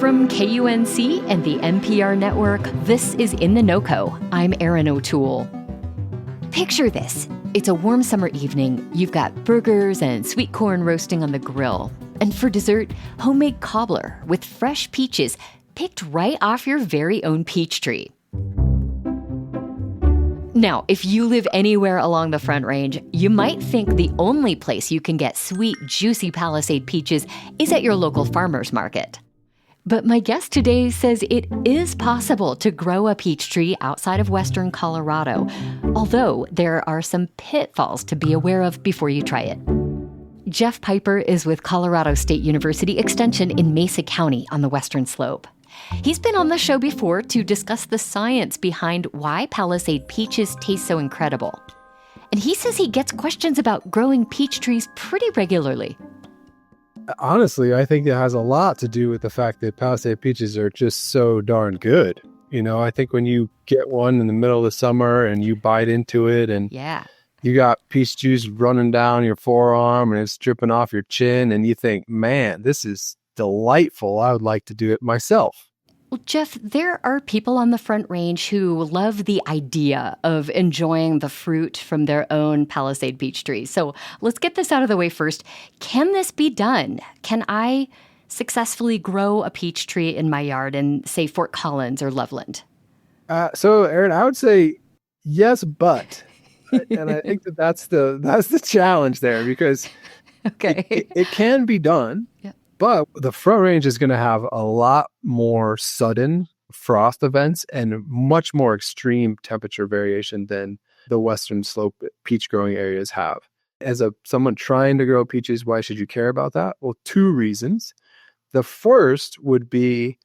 From KUNC and the NPR network, this is In The NoCo. I'm Erin O'Toole. Picture this. It's a warm summer evening. You've got burgers and sweet corn roasting on the grill. And for dessert, homemade cobbler with fresh peaches picked right off your very own peach tree. Now, if you live anywhere along the Front Range, you might think the only place you can get sweet, juicy Palisade peaches is at your local farmer's market. But my guest today says it is possible to grow a peach tree outside of western Colorado, although there are some pitfalls to be aware of before you try it. Jeff Piper is with Colorado State University Extension in Mesa County on the western slope. He's been on the show before to discuss the science behind why Palisade peaches taste so incredible. And he says he gets questions about growing peach trees pretty regularly. Honestly, I think it has a lot to do with the fact that Palisade peaches are just so darn good. You know, I think when you get one in the middle of the summer and you bite into it and you got peach juice running down your forearm and it's dripping off your chin and you think, man, this is delightful. I would like to do it myself. Well, Jeff, there are people on the Front Range who love the idea of enjoying the fruit from their own Palisade peach trees. So let's get this out of the way first. Can this be done? Can I successfully grow a peach tree in my yard in, say, Fort Collins or Loveland? So, Erin, I would say yes, but. And I think that's the challenge there because it can be done. Yeah. But the Front Range is going to have a lot more sudden frost events and much more extreme temperature variation than the western slope peach growing areas have. As someone trying to grow peaches, why should you care about that? Well, two reasons. The first would be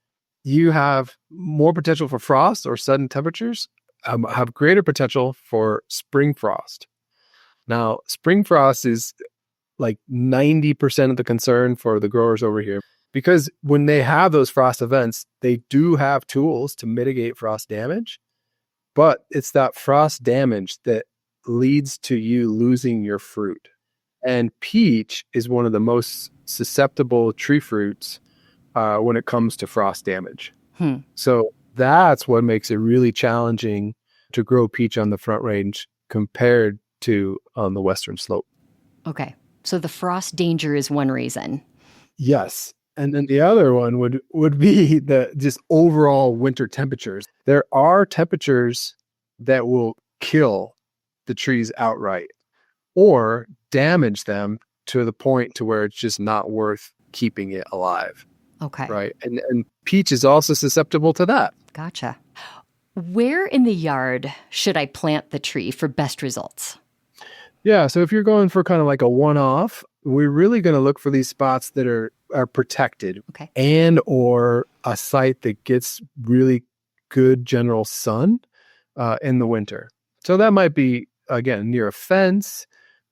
you have more potential for frost or sudden temperatures, have greater potential for spring frost. Now, spring frost is like 90% of the concern for the growers over here. Because when they have those frost events, they do have tools to mitigate frost damage. But it's that frost damage that leads to you losing your fruit. And peach is one of the most susceptible tree fruits when it comes to frost damage. So that's what makes it really challenging to grow peach on the Front Range compared to on the western slope. Okay. So the frost danger is one reason. Yes. And then the other one would be the just overall winter temperatures. There are temperatures that will kill the trees outright or damage them to the point to where it's just not worth keeping it alive. Okay. Right. And peach is also susceptible to that. Gotcha. Where in the yard should I plant the tree for best results? Yeah, so if you're going for kind of like a one-off, we're really going to look for these spots that are protected and or a site that gets really good general sun in the winter. So that might be, again, near a fence,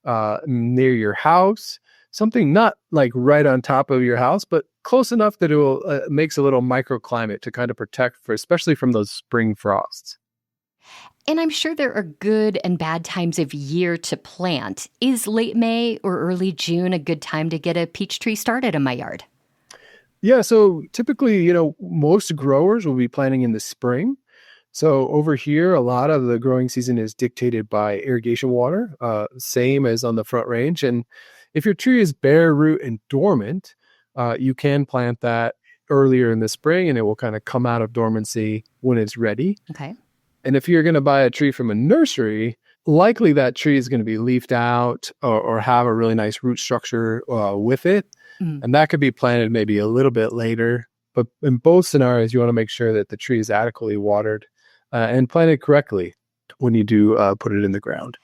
near your house, something not like right on top of your house, but close enough that it will makes a little microclimate to kind of protect especially from those spring frosts. And I'm sure there are good and bad times of year to plant. Is late May or early June a good time to get a peach tree started in my yard? Yeah, so typically, most growers will be planting in the spring. So over here, a lot of the growing season is dictated by irrigation water, same as on the Front Range. And if your tree is bare root and dormant, you can plant that earlier in the spring and it will kind of come out of dormancy when it's ready. Okay. And if you're going to buy a tree from a nursery, likely that tree is going to be leafed out or have a really nice root structure with it. And that could be planted maybe a little bit later. But in both scenarios, you want to make sure that the tree is adequately watered and planted correctly when you do put it in the ground.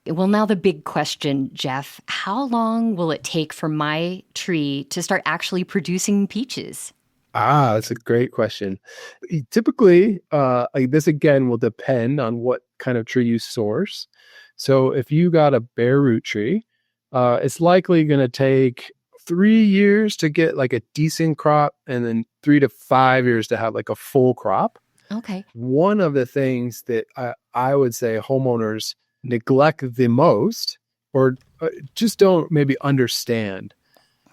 Well, now the big question, Jeff, how long will it take for my tree to start actually producing peaches? That's a great question. Typically, this again will depend on what kind of tree you source. So if you got a bare root tree, it's likely going to take 3 years to get like a decent crop and then 3 to 5 years to have like a full crop. Okay. One of the things that I would say homeowners neglect the most or just don't maybe understand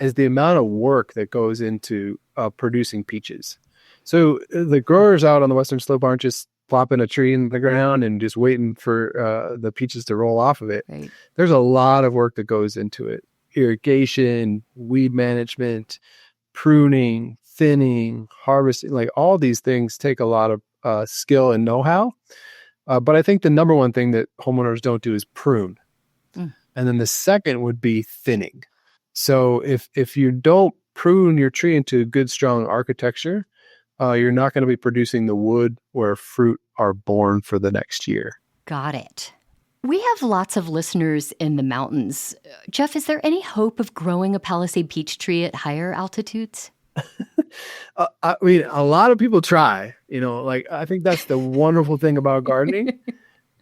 is the amount of work that goes into producing peaches. So the growers out on the Western Slope aren't just plopping a tree in the ground and just waiting for the peaches to roll off of it. Right. There's a lot of work that goes into it. Irrigation, weed management, pruning, thinning, harvesting, like all these things take a lot of skill and know-how. But I think the number one thing that homeowners don't do is prune. And then the second would be thinning. So if you don't prune your tree into good, strong architecture, you're not going to be producing the wood where fruit are born for the next year. Got it. We have lots of listeners in the mountains. Jeff, is there any hope of growing a Palisade peach tree at higher altitudes? I mean, a lot of people try, I think that's the wonderful thing about gardening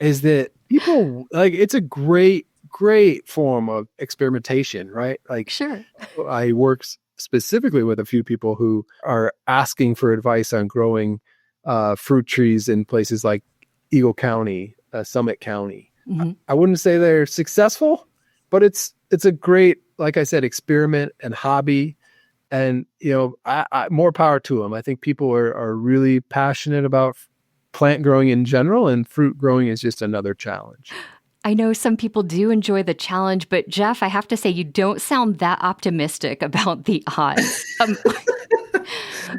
is that people it's a great form of experimentation, right? Sure. I work specifically with a few people who are asking for advice on growing fruit trees in places like Eagle County, Summit County. Mm-hmm. I wouldn't say they're successful, but it's a great, like I said, experiment and hobby. And, I more power to them. I think people are really passionate about plant growing in general, and fruit growing is just another challenge. I know some people do enjoy the challenge, but Jeff, I have to say, you don't sound that optimistic about the odds.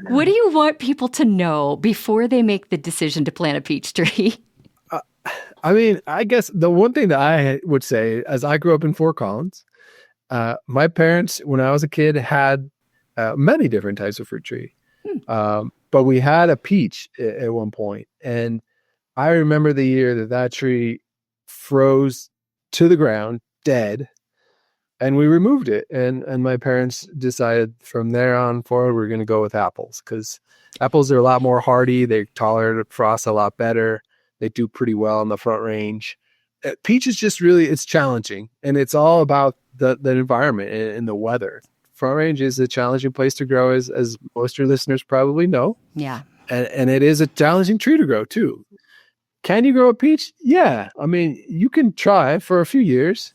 What do you want people to know before they make the decision to plant a peach tree? I guess the one thing that I would say, as I grew up in Fort Collins, my parents, when I was a kid, had many different types of fruit tree. But we had a peach at one point. And I remember the year that tree froze to the ground, dead. And we removed it. And my parents decided from there on forward, we're going to go with apples, because apples are a lot more hardy. They tolerate frost a lot better. They do pretty well on the Front Range. Peach is just really, it's challenging. And it's all about the environment and the weather. Front Range is a challenging place to grow, as most of your listeners probably know. Yeah. And it is a challenging tree to grow too. Can you grow a peach? Yeah. I mean, you can try for a few years,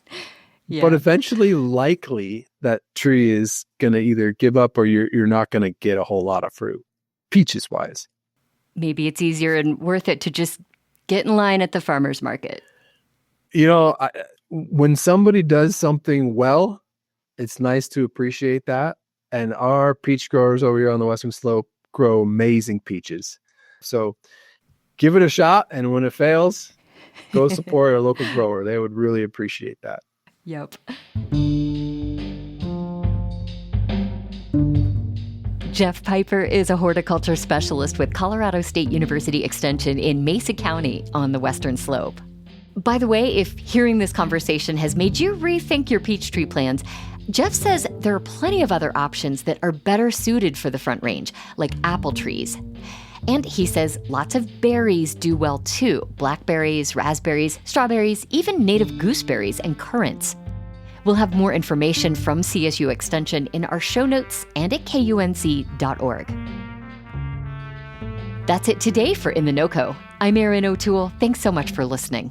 but eventually likely that tree is going to either give up or you're not going to get a whole lot of fruit, peaches wise. Maybe it's easier and worth it to just get in line at the farmer's market. When somebody does something well, it's nice to appreciate that. And our peach growers over here on the Western Slope grow amazing peaches. So give it a shot. And when it fails, go support a local grower. They would really appreciate that. Yep. Jeff Piper is a horticulture specialist with Colorado State University Extension in Mesa County on the Western Slope. By the way, if hearing this conversation has made you rethink your peach tree plans, Jeff says there are plenty of other options that are better suited for the Front Range, like apple trees. And he says lots of berries do well too: blackberries, raspberries, strawberries, even native gooseberries and currants. We'll have more information from CSU Extension in our show notes and at KUNC.org. That's it today for In The NoCo. I'm Erin O'Toole. Thanks so much for listening.